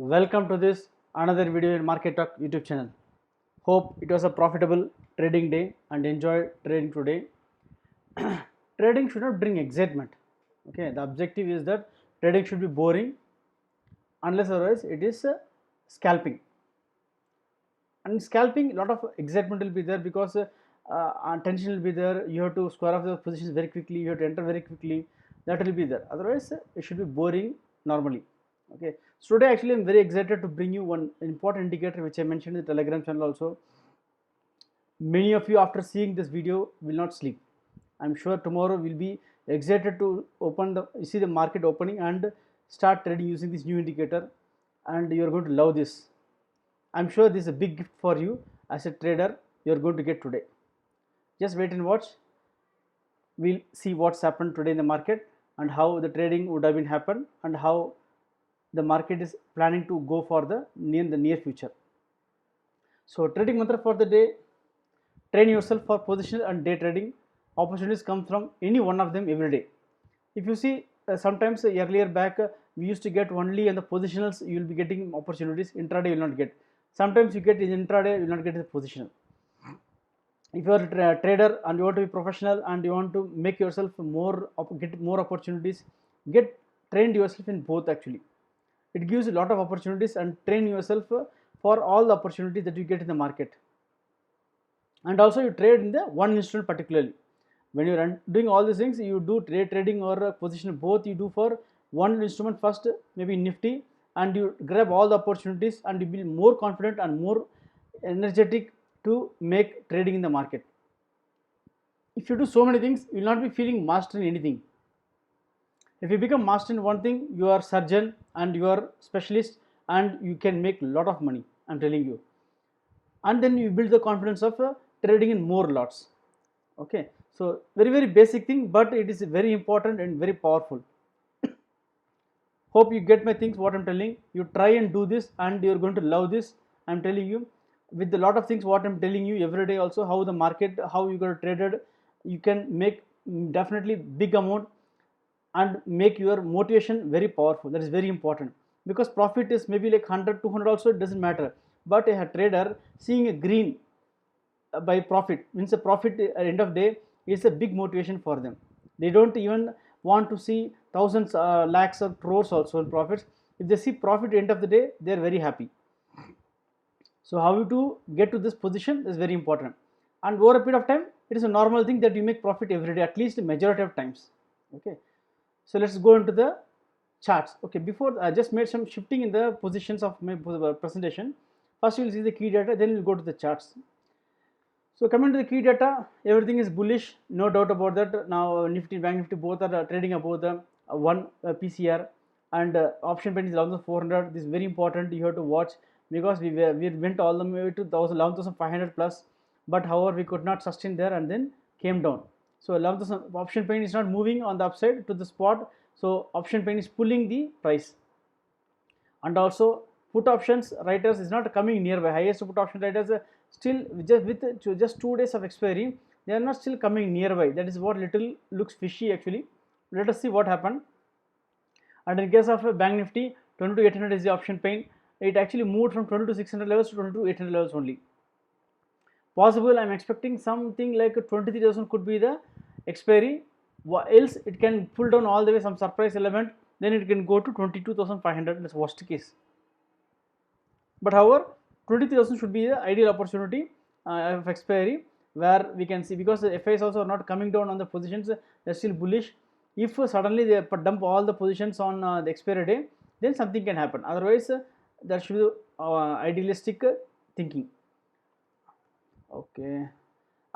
Welcome to this another video in Market Talk YouTube channel. Hope it was a profitable trading day and enjoy trading today. Trading should not bring excitement. Okay, the objective is that trading should be boring unless otherwise it is scalping. And scalping, a lot of excitement will be there because tension will be there. You have to square off the positions very quickly. You have to enter very quickly. That will be there. Otherwise, it should be boring normally. Okay. So today, actually, I'm very excited to bring you one important indicator which I mentioned in the Telegram channel also. Many of you, after seeing this video, will not sleep. I'm sure tomorrow will be excited to see the market opening and start trading using this new indicator, and you're going to love this. I'm sure this is a big gift for you as a trader you're going to get today. Just wait and watch. We'll see what's happened today in the market and how the trading would have been happened and how the market is planning to go for the near future. So trading mantra for the day: train yourself for positional and day trading. Opportunities come from any one of them every day. If you see, sometimes earlier back we used to get only in the positionals, you will be getting opportunities. Intraday you will not get. Sometimes you get in intraday, you will not get the positional. If you are a trader and you want to be professional and you want to make yourself get more opportunities, get trained yourself in both. Actually, it gives a lot of opportunities, and train yourself for all the opportunities that you get in the market. And also you trade in the one instrument particularly. When you are doing all these things, you do trading or position, both you do for one instrument first, maybe Nifty, and you grab all the opportunities and you be more confident and more energetic to make trading in the market. If you do so many things, you will not be feeling master in anything. If you become master in one thing, you are surgeon and you are specialist and you can make a lot of money, I'm telling you. And then you build the confidence of trading in more lots. Okay, so very basic thing, but it is very important and very powerful. Hope you get my things what I'm telling. You try and do this and you're going to love this. I'm telling you with a lot of things what I'm telling you every day, also how the market, how you got traded, you can make definitely big amount and make your motivation very powerful. That is very important, because profit is maybe like 100 200 also, it doesn't matter. But a trader seeing a green by profit means a profit at end of day is a big motivation for them. They don't even want to see thousands, lakhs or crores also in profits. If they see profit at end of the day, they are very happy. So how to get to this position is very important, and over a period of time it is a normal thing that you make profit every day, at least a majority of times. Okay, so let's go into the charts. Okay, before I just made some shifting in the positions of my presentation. First you will see the key data, then we'll go to the charts. So coming to the key data, everything is bullish, no doubt about that. Now Nifty, Bank Nifty both are trading above the one PCR, and option pen is 11,400. This is very important. You have to watch, because we went all the way to 11,500 plus, but however we could not sustain there and then came down. So 11,000 option pen is not moving on the upside to the spot. So option pen is pulling the price, and also put options writers is not coming nearby. Highest put option writers still just 2 days of expiry, they are not still coming nearby. That is what little looks fishy actually. Let us see what happened. And in case of Bank Nifty, 22,800 is the option pain. It actually moved from 22,600 levels to 22,800 levels only. Possible, I'm expecting something like 23,000 could be the expiry, else it can pull down all the way, some surprise element, then it can go to 22,500. That's worst case. But however, 23,000 should be the ideal opportunity of expiry, where we can see, because the FIs also are not coming down on the positions, they're still bullish. If suddenly they dump all the positions on the expiry day, then something can happen. Otherwise, that should be idealistic thinking. Okay,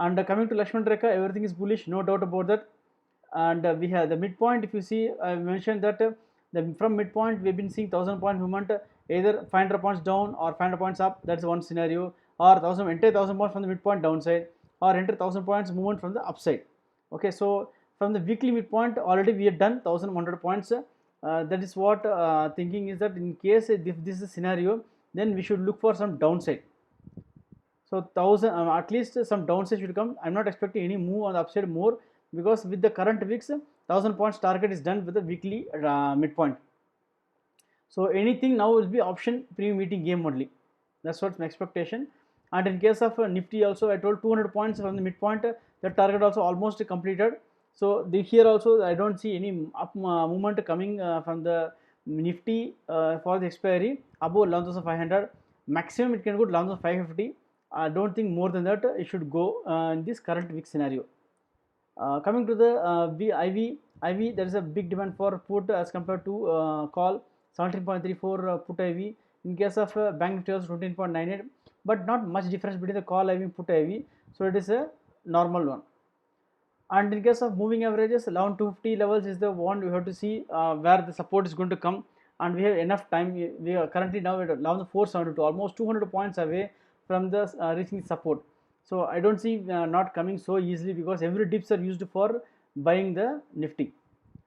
and coming to Lakshman Rekha, everything is bullish, no doubt about that. And we have the midpoint. If you see, I mentioned that from midpoint we've been seeing 1,000 point movement, either 500 points down or 500 points up. That's one scenario, or 1,000 points from the midpoint downside, or 1,000 points movement from the upside. Okay, so from the weekly midpoint already we have done 1,100 points. That is what thinking is that in case if this is a scenario, then we should look for some downside. So 1,000 at least some downside should come. I'm not expecting any move on the upside more, because with the current weeks 1,000 points target is done with the weekly midpoint. So anything now will be option pre-meeting game only. That's what's my expectation. And in case of Nifty also, I told 200 points from the midpoint, the target also almost completed. So here also I don't see any up movement coming from the Nifty for the expiry above 11,500. Maximum it can go to 11,550. I don't think more than that it should go in this current week scenario. Coming to the IV, there is a big demand for put as compared to call. 17.34 put IV. In case of bank Nifty also 14.98, but not much difference between the call IV and put IV, so it is a normal one. And in case of moving averages, 11,250 levels is the one we have to see where the support is going to come, and we have enough time. We are currently now at 11,472, almost 200 points away from the reaching support. So I don't see not coming so easily, because every dips are used for buying the Nifty.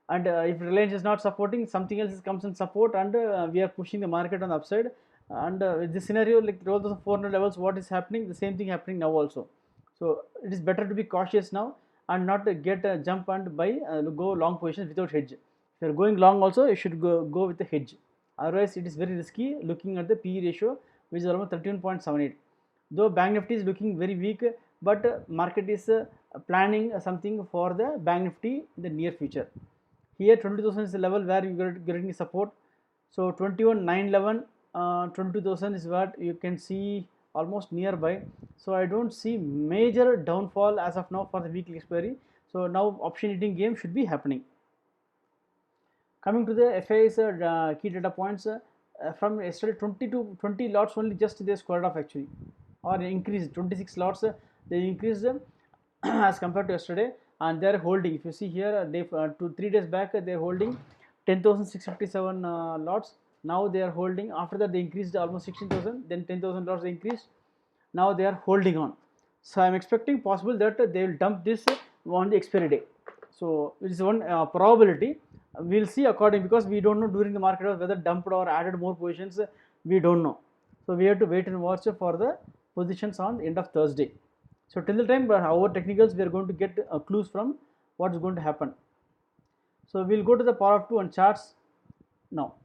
And if Reliance is not supporting, something else comes in support, and we are pushing the market on the upside. And with this scenario, like 12,400 levels, what is happening? The same thing happening now also. So it is better to be cautious now and not get a jump and buy go long positions without hedge. If you are going long also, you should go with the hedge. Otherwise, it is very risky looking at the PE ratio, which is almost 31.78. Though Bank Nifty is looking very weak, but market is planning something for the Bank Nifty in the near future. Here 22,000 is the level where you are getting support. So 21,911, 22,000 is what you can see almost nearby. So I don't see major downfall as of now for the weekly expiry. So now option eating game should be happening. Coming to the FI's key data points, from yesterday 20 lots only, just they squared off actually, or increased 26 lots. They increased as compared to yesterday, and they are holding. If you see here, they 3 days back they are holding 10,657 lots. Now they are holding. After that they increased almost 16,000, then 10,000 lots they increased. Now they are holding on. So I am expecting possible that they will dump this on the expiry day. So it is one probability. We will see according, because we don't know during the market whether dumped or added more positions. We don't know. So we have to wait and watch for the positions on the end of Thursday. So till the time our technicals, we are going to get clues from what is going to happen. So we will go to the power of 2 on charts now.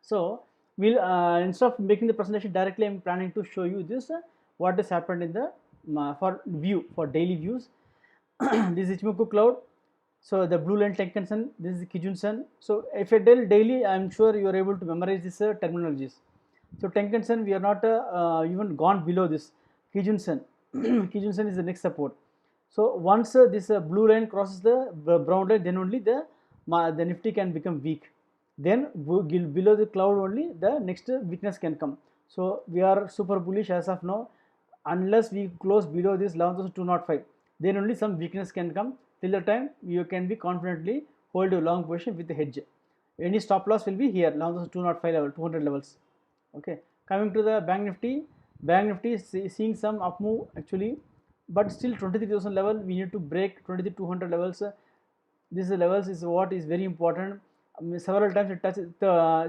So we'll instead of making the presentation directly, I am planning to show you this what has happened in the for daily views. This is Ichimoku cloud. So the blue line Tenkan-sen, this is Kijun-sen. So if I tell daily, I am sure you are able to memorize these terminologies. So Tenkan-sen, we are not even gone below this. Kijun-sen, Kijun-sen is the next support. So once this blue line crosses the brown line, then only the Nifty can become weak. Then below the cloud only the next weakness can come. So we are super bullish as of now. Unless we close below this 11,205, then only some weakness can come. Till the time, you can be confidently hold your long position with the hedge. Any stop loss will be here 11,205 level, 200 levels. Okay, coming to the Bank Nifty is seeing some up move actually, but still 23,000 level. We need to break 23,200 levels. These levels is what is very important. Several times it touches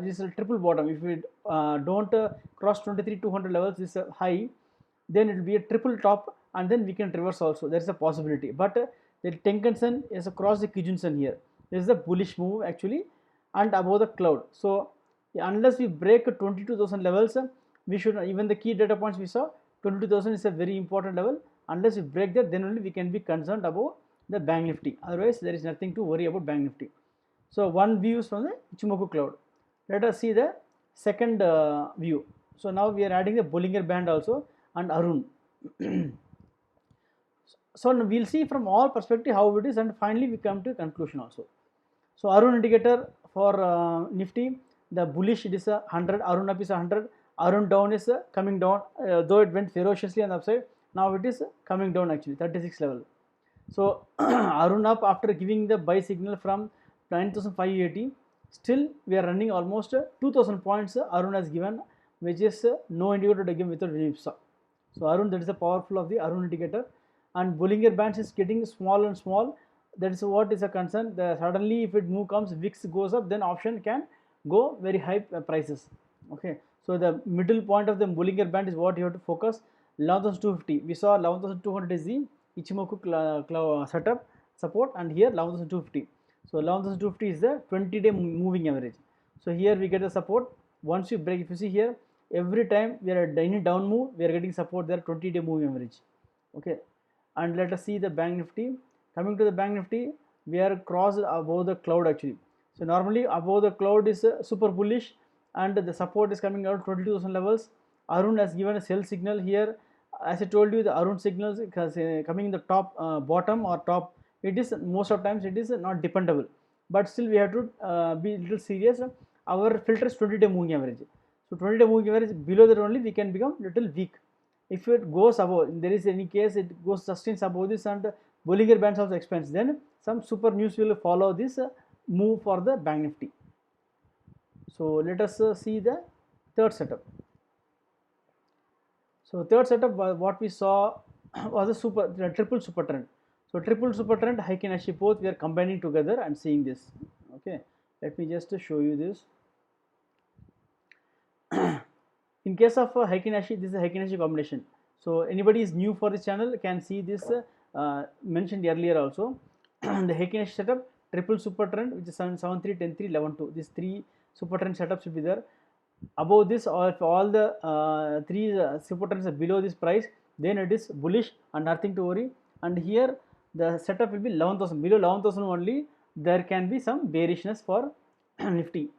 this is a triple bottom. If we don't cross 23,200 levels, this high, then it will be a triple top, and then we can reverse also. There is a possibility, but the Tenkan-sen is across the Kijun-sen here. There is a bullish move actually, and above the cloud. So unless we break 22,000 levels, we should, even the key data points we saw, 22,000 is a very important level. Unless we break that, then only we can be concerned about the Bank Nifty. Otherwise, there is nothing to worry about Bank Nifty. So one view is from the Ichimoku cloud. Let us see the second view. So now we are adding the Bollinger Band also and Arun. So we will see from all perspective how it is, and finally we come to a conclusion also. So Arun indicator for Nifty, the bullish it is 100, Arun up is 100, Arun down is coming down, though it went ferociously on the upside, now it is coming down actually 36 level. So Arun up after giving the buy signal from 9,580, still we are running almost 2,000 points Arun has given, which is no indicator to give without whipsaw. So Arun, that is the powerful of the Arun indicator, and Bollinger Bands is getting small and small. That is what is a concern. Suddenly if it move comes, VIX goes up, then option can go very high prices. Okay, so the middle point of the Bollinger Band is what you have to focus. 11,250. We saw 11,200 is the Ichimoku setup support, and here 11,250. So 11,250 is the 20-day moving average. So here we get the support. Once you break, if you see here, every time we are in down move, we are getting support there, 20-day moving average. Okay, and let us see the bank nifty. Coming to the bank nifty, we are crossed above the cloud actually. So normally above the cloud is super bullish, and the support is coming out 22,000 levels. Arun has given a sell signal here. As I told you, the Arun signals coming in the top, bottom or top. It is most of times it is not dependable, but still we have to be a little serious. Our filter is 20-day moving average. So 20-day moving average, below that only we can become little weak. If it goes above, there is any case it goes sustains above this and Bollinger Bands also expands, then some super news will follow this move for the bank nifty. So let us see the third setup. So third setup, what we saw was a triple super trend. So triple super trend, Heikin Ashi, both we are combining together and seeing this. Okay, let me just show you this. In case of Heikin Ashi, this is a Heikin Ashi combination. So anybody is new for this channel can see this mentioned earlier also. The Heikin Ashi setup, triple super trend, which is 773, 103, 11, 2. These three super trend setups should be there. Above this, or if all the three super trends are below this price, then it is bullish and nothing to worry. And here the setup will be 11,000. Below 11,000 only there can be some bearishness for Nifty.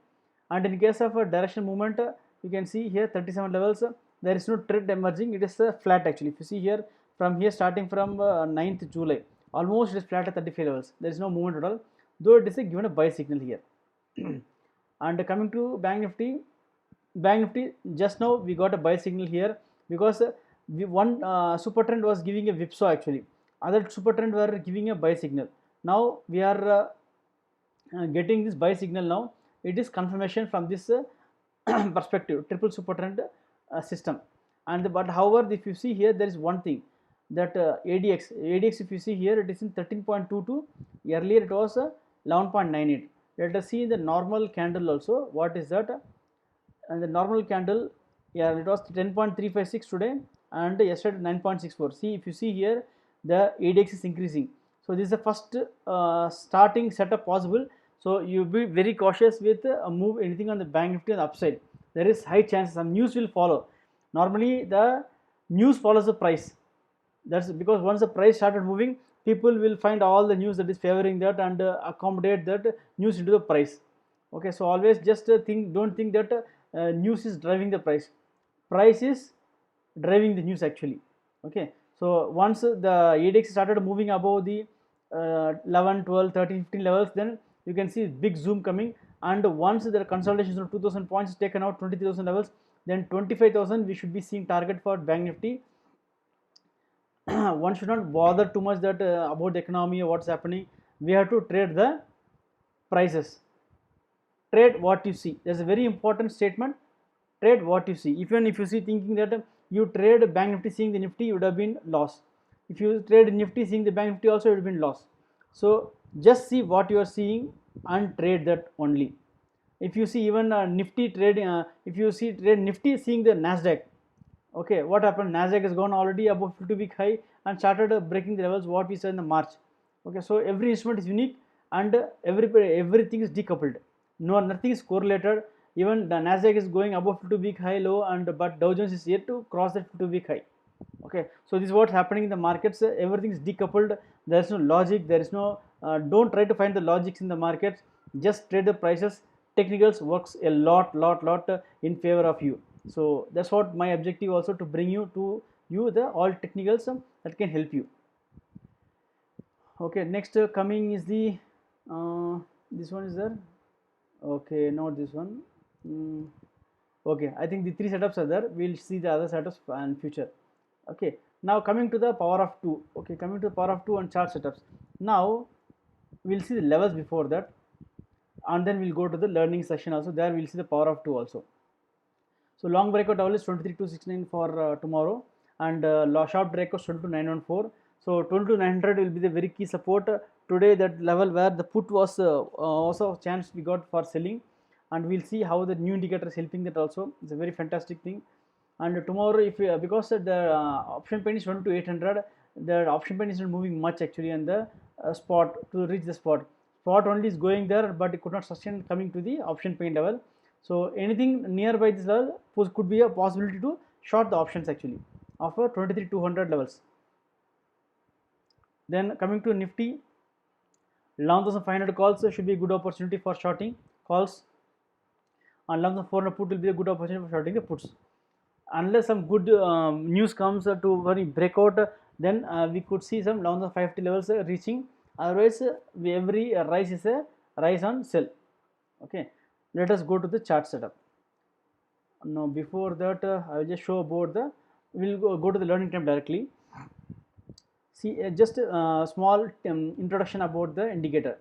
And in case of a direction movement, you can see here 37 levels. There is no trend emerging. It is flat actually. If you see here, from here starting from 9th July, almost it is flat at 35 levels. There is no movement at all, though it is given a buy signal here. And coming to Bank Nifty, just now we got a buy signal here because one super trend was giving a whipsaw actually. Other super trend were giving a buy signal. Now we are getting this buy signal now. It is confirmation from this perspective, triple super trend system. And but however, if you see here, there is one thing that ADX, if you see here, it is in 13.22. Earlier it was 11.98. Let us see the normal candle also. What is that? And the normal candle, yeah, it was 10.356 today, and yesterday 9.64. See, if you see here, the ADX is increasing. So this is the first starting setup possible. So you be very cautious with move anything on the bank nifty on the upside. There is high chance some news will follow. Normally the news follows the price. That's because once the price started moving, people will find all the news that is favoring that and accommodate that news into the price. Okay, so always just don't think that news is driving the price is driving the news actually. Okay, so once the ADX started moving above the 11, 12, 13, 15 levels, then you can see big zoom coming, and once the consolidation of 2000 points is taken out, 23,000 levels, then 25,000 we should be seeing target for Bank Nifty. One should not bother too much that about the economy or what's happening. We have to trade the prices. Trade what you see. There's a very important statement. Trade what you see. Even if you see thinking that you trade Bank Nifty seeing the Nifty, you would have been lost. If you trade Nifty seeing the Bank Nifty also, you would have been lost. So just see what you are seeing and trade that only. If you see even Nifty trading, if you see trade Nifty seeing the Nasdaq, okay, what happened? Nasdaq has gone already above 50-week high and started breaking the levels what we saw in the March. Okay, so every instrument is unique and everything is decoupled. No, nothing is correlated. Even the Nasdaq is going above 52-week high low, and but Dow Jones is yet to cross that 52-week high. Okay, so this is what's happening in the markets. Everything is decoupled. There is no logic. There is no. Don't try to find the logics in the markets. Just trade the prices. Technicals works a lot in favor of you. So that's what my objective also, to bring you the all technicals that can help you. Okay, next coming is the this one is there. Okay, not this one. Okay, I think the three setups are there. We'll see the other setups in future. Okay, now coming to the power of 2. Okay, coming to the power of 2 and chart setups. Now we'll see the levels before that, and then we'll go to the learning session also. There we'll see the power of 2 also. So long breakout level is 23,269 for tomorrow, and short breakout 22,914. So 22,900 will be the very key support today. That level where the put was also a chance we got for selling, and we'll see how the new indicator is helping that also. It's a very fantastic thing. And tomorrow, if because the option pain is 22,800, the option pain is not moving much actually, and the spot to reach the spot spot only is going there, but it could not sustain coming to the option pain level. So anything nearby this level could be a possibility to short the options actually of 23,200 levels. Then coming to Nifty, 11,500 calls should be a good opportunity for shorting calls, and 11,400 put will be a good opportunity for shorting the puts. Unless some good news comes to breakout, then we could see some 11,550 levels reaching. Otherwise, every rise is a rise on sell. Okay, let us go to the chart setup. Now, before that, I will just show about the. We'll go to the learning time directly. See, just a small introduction about the indicator.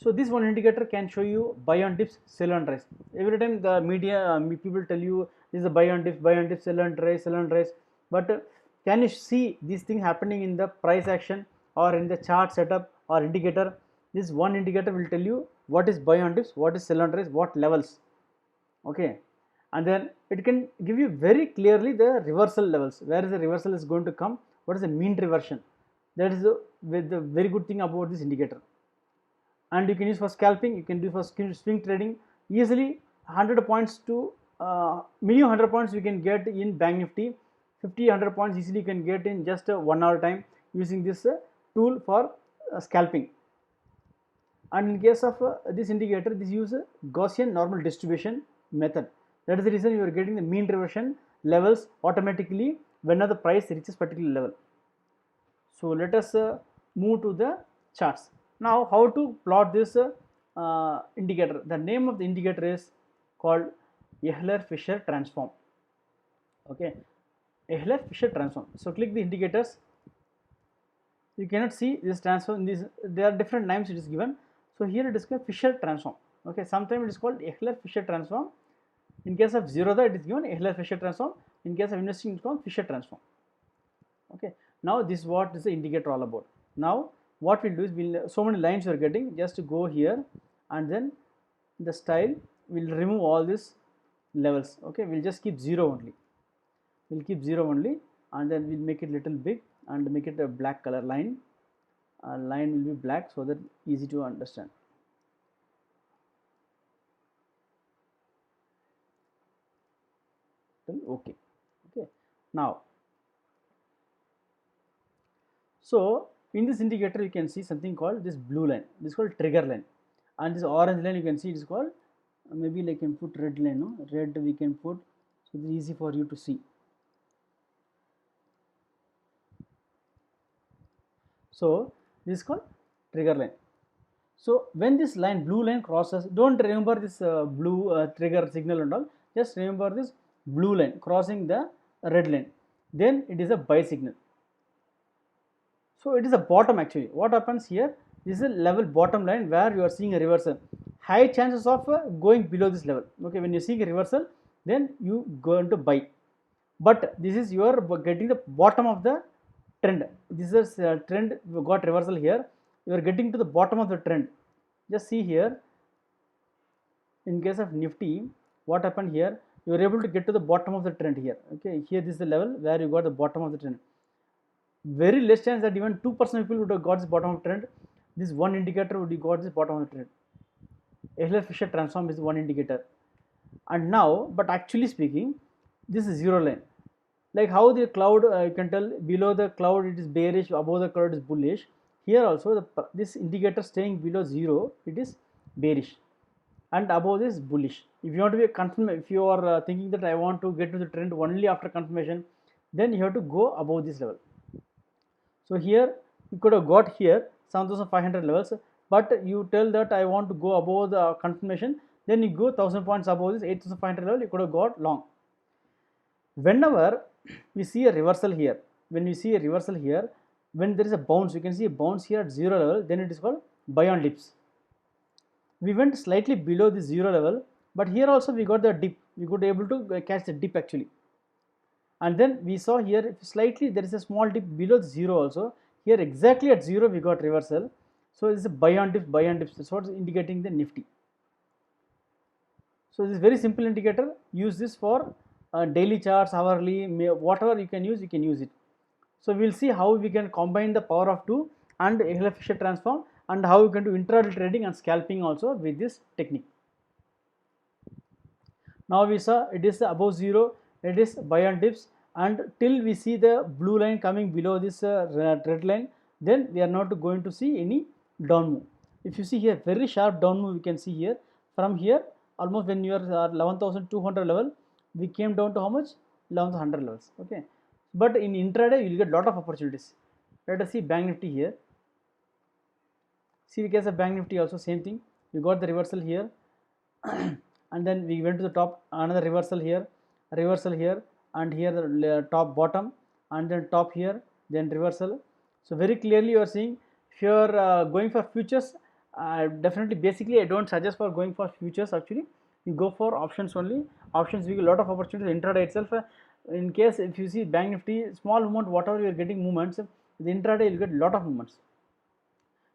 So this one indicator can show you buy on dips, sell on rise. Every time the media people tell you this is a buy on dips, sell on rise, sell on rise. But can you see this thing happening in the price action or in the chart setup or indicator? This one indicator will tell you what is buy on dips, what is sell on rise, what levels. Okay, and then it can give you very clearly the reversal levels, where is the reversal is going to come, what is the mean reversion. That is the very good thing about this indicator. And you can use for scalping, you can do for swing trading easily. 100 points to minimum 100 points you can get in Bank Nifty, 50-100 points easily you can get in just 1 hour time using this tool for scalping. And in case of this indicator, this uses Gaussian normal distribution method. That is the reason you are getting the mean reversion levels automatically whenever the price reaches particular level. So let us move to the charts. Now, how to plot this indicator? The name of the indicator is called Ehler-Fischer transform. Okay, Ehler-Fischer transform. So click the indicators. You cannot see this transform. There are different names it is given. So here it is called Fischer transform. Okay, sometimes it is called Ehler-Fischer transform. In case of Zerodha, it is given Ehler-Fischer transform. In case of investing, it is called Fischer transform. Okay, now this is what is the indicator all about. Now what we'll do is so many lines you are getting, just to go here and then the style will remove all these levels. Okay, we'll just keep 0 only. We'll keep 0 only, and then we'll make it little big and make it a black color line. Line will be black so that easy to understand. Okay. Okay. Now, so in this indicator you can see something called this blue line. This is called trigger line, and this orange line you can see it is called maybe like can put red line. No, red we can put, so it's easy for you to see. So this is called trigger line. So when this line, blue line crosses, don't remember this blue trigger signal and all, just remember this blue line crossing the red line, then it is a buy signal. So it is a bottom actually. What happens here? This is a level bottom line where you are seeing a reversal. High chances of going below this level. Okay, when you see a reversal, then you go into buy. But this is you are getting the bottom of the trend. This is trend got reversal here. You are getting to the bottom of the trend. Just see here. In case of Nifty, what happened here? You are able to get to the bottom of the trend here. Okay, here this is the level where you got the bottom of the trend. Very less chance that even 2% people would have got this bottom of trend. This one indicator would have got this bottom of the trend. Ehler-Fischer transform is one indicator. And now, but actually speaking, this is 0 line. Like how the cloud, you can tell below the cloud it is bearish, above the cloud is bullish. Here also this indicator staying below 0, it is bearish, and above this bullish. If you want to be a confirmation, if you are thinking that I want to get to the trend only after confirmation, then you have to go above this level. So here you could have got here 7,500 levels, but you tell that I want to go above the confirmation, then you go 1,000 points above this 8,500 level, you could have got long. Whenever we see a reversal here, when you see a reversal here, when there is a bounce, you can see a bounce here at 0 level, then it is called buy on dips. We went slightly below the 0 level, but here also we got the dip. We could able to catch the dip actually. And then we saw here slightly there is a small dip below the 0 also. Here exactly at 0 we got reversal. So this is a buy on dips, buy on dips. That's what is indicating the Nifty. So this is very simple indicator. Use this for daily charts, hourly, whatever you can use it. So we will see how we can combine the power of 2 and Ehler-Fischer transform, and how you can do intraday trading and scalping also with this technique. Now we saw it is above zero, it is buy on dips, and till we see the blue line coming below this red line, then we are not going to see any down move. If you see here, very sharp down move you can see here. From here, almost when you are 11,200 level, we came down to how much? 11,100 levels. Okay, but in intraday you will get lot of opportunities. Let us see Bank Nifty here. See the case of Bank Nifty also same thing. We got the reversal here. And then we went to the top, another reversal here, and here the top bottom, and then top here, then reversal. So very clearly you are seeing, if you are going for futures, definitely basically I don't suggest for going for futures. Actually you go for options only. Options we get a lot of opportunities intraday itself. In case if you see Bank Nifty, small movement, whatever you are getting movements, the intraday you will get a lot of movements.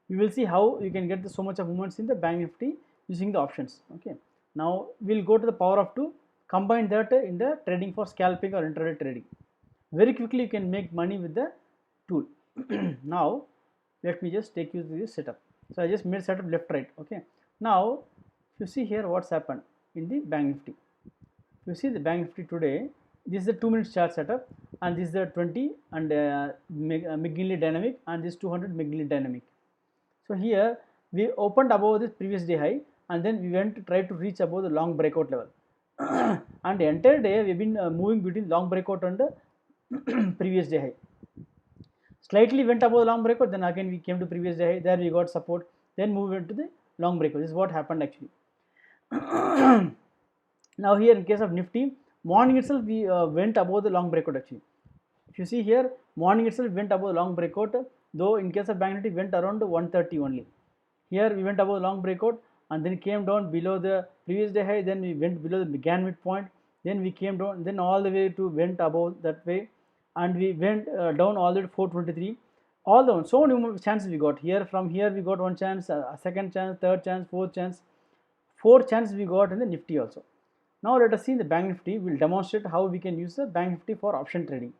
You will see how you can get so much of movements in the Bank Nifty using the options. Okay, now we'll go to the power of 2, combine that in the trading for scalping or intraday trading. Very quickly you can make money with the tool. Now let me just take you to this setup. So I just made setup left right. Okay, now if you see here what's happened in the Bank Nifty. If you see the Bank Nifty today, this is the 2-minute chart setup, and this is the 20 and McGinley dynamic, and this 200 McGinley dynamic. So here we opened above this previous day high, and then we went to try to reach above the long breakout level. And the entire day we have been moving between long breakout and previous day high. Slightly went above the long breakout, then again we came to previous day high, there we got support, then moved into the long breakout. This is what happened actually. Now here in case of Nifty, morning itself we went above the long breakout actually. If you see here, morning itself went above the long breakout, though in case of Bank Nifty went around 130 only. Here we went above the long breakout and then came down below the previous day high, then we went below the began midpoint, then we came down, then all the way to went above that way, and we went down all the way to 423. All down, so many chances we got here. From here we got one chance, second chance, third chance, fourth chance, 4 chances we got in the Nifty also. Now let us see the Bank Nifty. We'll demonstrate how we can use the Bank Nifty for option trading.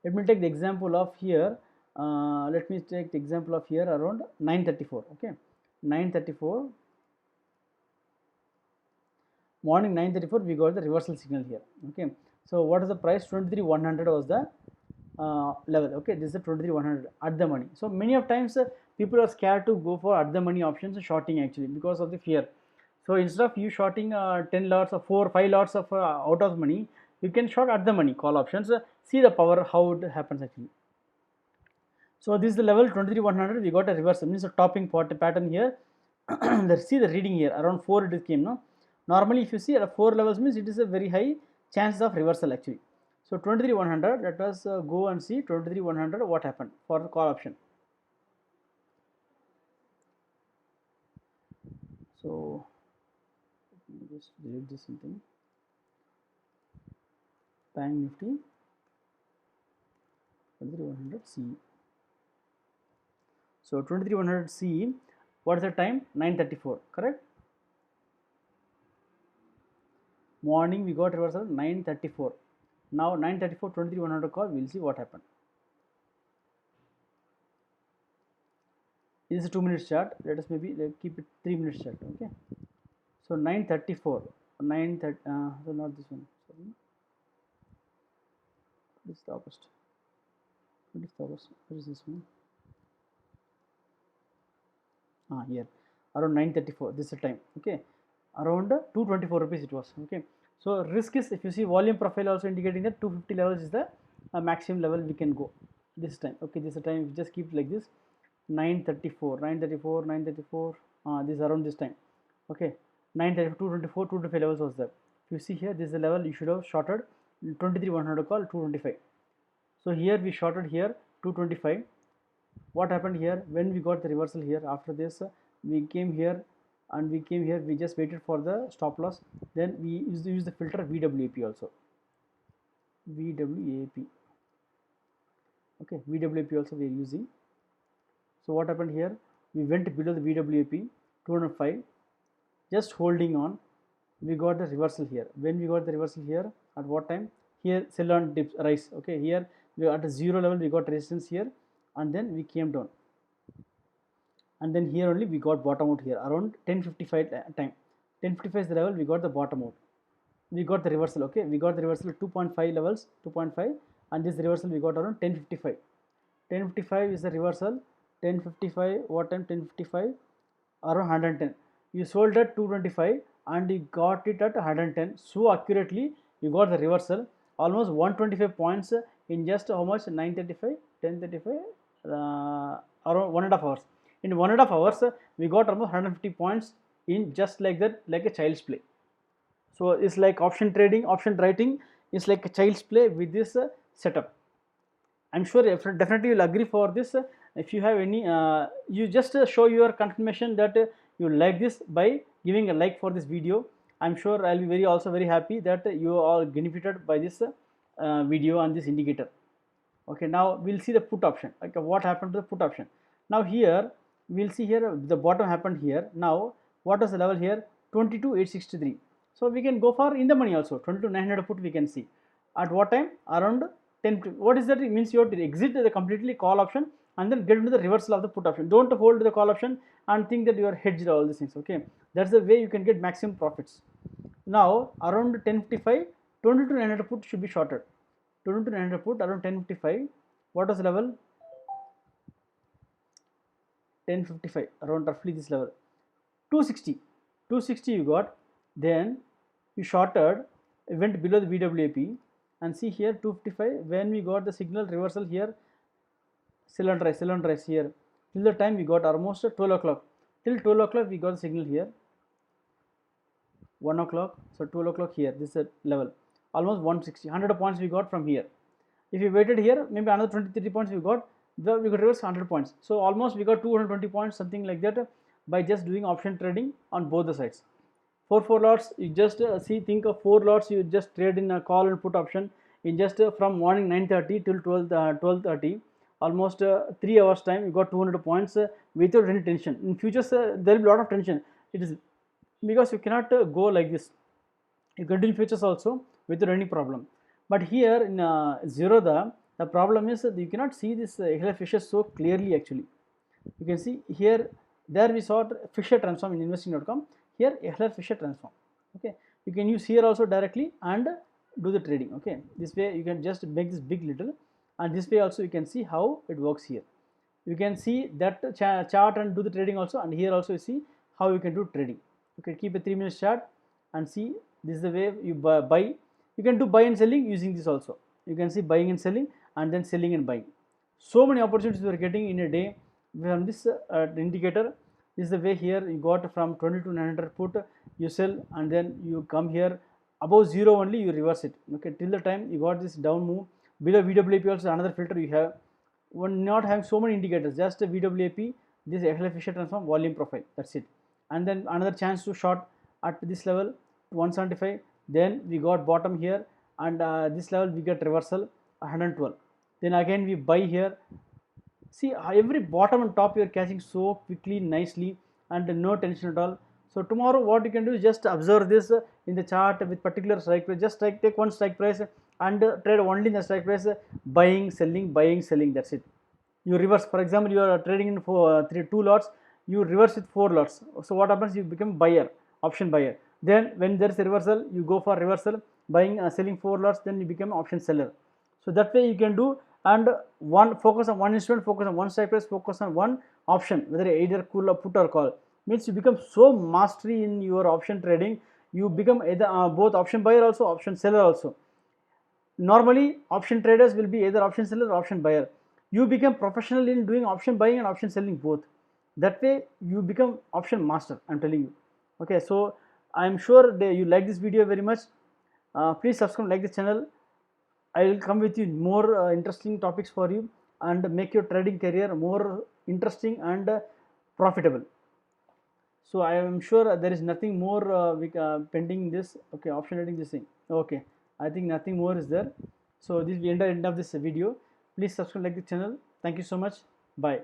Let me take the example of here. Let me take the example of here around 934. Okay, 934. Morning 934 we got the reversal signal here. Okay, so what is the price? 23,100 was the level. Okay, this is the 23,100 at the money. So many of times people are scared to go for at the money options shorting actually because of the fear. So instead of you shorting 10 lots or 4-5 lots of out of money, you can short at the money call options. See the power how it happens actually. So this is the level 23,100. We got a reversal, means a topping pattern here. Let's see the reading here around 4 it came. No, normally if you see at 4 levels means it is a very high chances of reversal actually. So 23,100. Let us go and see 23,100 what happened for the call option. So let me just delete this something. Bank Nifty 23,100 C. So 23,100 C. What is the time? 9:34. Correct. Morning we got reversal 9:34. Now 9:34 23,100 call. We'll see what happened. This is a 2-minute chart. Let us maybe keep it 3-minute chart. Okay. So 9:34. 9:30. So not this one. Sorry. This is the opposite. 20th August. What is this one? Here around 9:34. This is the time. Okay, around 224 rupees it was. Okay, so risk is, if you see volume profile also indicating that 250 levels is the maximum level we can go this time. Okay, this is the time. Just keep like this. 9:34, 9:34, 9:34. This is around this time. Okay, 9:34, 224, 225 levels was there. If you see here, this is the level you should have shorted. 23,100 call 225. So here we shorted here 225. What happened here when we got the reversal here? After this we came here and we came here, we just waited for the stop loss, then we use the filter VWAP also. VWAP. Okay, VWAP also we are using. So what happened here? We went below the VWAP 205, just holding on. We got the reversal here. When we got the reversal here, at what time? Here sell on dips rise. Okay, here we are at a 0 level, we got resistance here, and then we came down. and then here only we got bottom out here around 10:55 time. 10:55 is the level we got the bottom out. We got the reversal. Okay, we got the reversal at 2.5 levels, 2.5, and this reversal we got around 10:55. 10:55 is the reversal. 10:55, what time? 10:55, around 110. You sold at 225 and you got it at 110. So accurately you got the reversal, almost 125 points in just how much? 9:35, 10:35, around 1.5 hours. In 1.5 hours we got almost 150 points in just like that, like a child's play. So it's like option trading, option writing is like a child's play with this setup. I'm sure definitely you'll agree for this. If you have any, you just show your confirmation that you like this by giving a like for this video. I'm sure I'll be also very happy that you all benefited by this video and this indicator. Okay, now we'll see the put option. Okay, what happened to the put option? Now here we'll see here the bottom happened here. Now what is the level here? 22,863. So we can go for in the money also. 22,900 put we can see. At what time? Around 10. What is that? It means you have to exit the completely call option and then get into the reversal of the put option. Don't hold the call option and think that you are hedged all these things. Okay, that's the way you can get maximum profits. Now around 10:55, 22,900 put should be shorted. 22,900 put around 10:55. What was the level? 10:55, around roughly this level. 260 you got. Then you shorted, went below the VWAP, and see here 255. When we got the signal reversal here, sell and rise here. Till the time we got almost 12 o'clock. Till 12 o'clock we got the signal here. 1 o'clock, so 12 o'clock here. This is a level. Almost 160, 100 points we got from here. If you waited here, maybe another 20-30 points we got reverse 100 points. So almost we got 220 points, something like that, by just doing option trading on both the sides. Four lots, you just think of 4 lots, you just trade in a call and put option in just from morning 9:30 till 12:30, almost 3 hours time. You got 200 points without any tension. In futures there will be a lot of tension. It is because you cannot go like this. You can do in futures also without any problem. But here in Zerodha, the problem is that you cannot see this Ehler Fisher so clearly. Actually, you can see here, there we saw Fisher transform in investing.com. Here Ehler Fisher transform. Okay, you can use here also directly and do the trading. Okay, this way you can just make this big little, and this way also you can see how it works here. You can see that chart and do the trading also, and here also you see how you can do trading. Okay, keep a 3-minute chart and see. This is the way you buy. You can do buy and selling using this also. You can see buying and selling, and then selling and buying. So many opportunities we are getting in a day from this indicator. This is the way here you got from 22,900 put, you sell, and then you come here above 0 only you reverse it. Okay, till the time you got this down move. Below VWAP also another filter you have. One not having so many indicators, just a VWAP, this Ehler Fisher transform, volume profile, that's it. And then another chance to short at this level 175. Then we got bottom here, and this level we get reversal 112. Then again we buy here. See, every bottom and top you are catching so quickly, nicely, and no tension at all. So tomorrow what you can do is just observe this in the chart with particular strike price. Just take one strike price and trade only in the strike price, buying, selling, that's it. You reverse. For example, you are trading in 2 lots, you reverse with 4 lots. So what happens? You become buyer, option buyer. Then when there is a reversal, you go for reversal, buying, selling 4 lots, then you become option seller. So that way you can do, and focus on one instrument, focus on one strike price, focus on one option, whether either put or call. Means you become so mastery in your option trading, you become either both option buyer also, option seller also. Normally option traders will be either option seller or option buyer. You become professional in doing option buying and option selling both. That way you become option master, I'm telling you. Okay, so I'm sure you like this video very much. Please subscribe, like this channel. I will come with you more interesting topics for you and make your trading career more interesting and profitable. So I am sure there is nothing more pending in this. Okay, option trading, this thing. Okay, I think nothing more is there. So this is the end of this video. Please subscribe, like the channel. Thank you so much. Bye.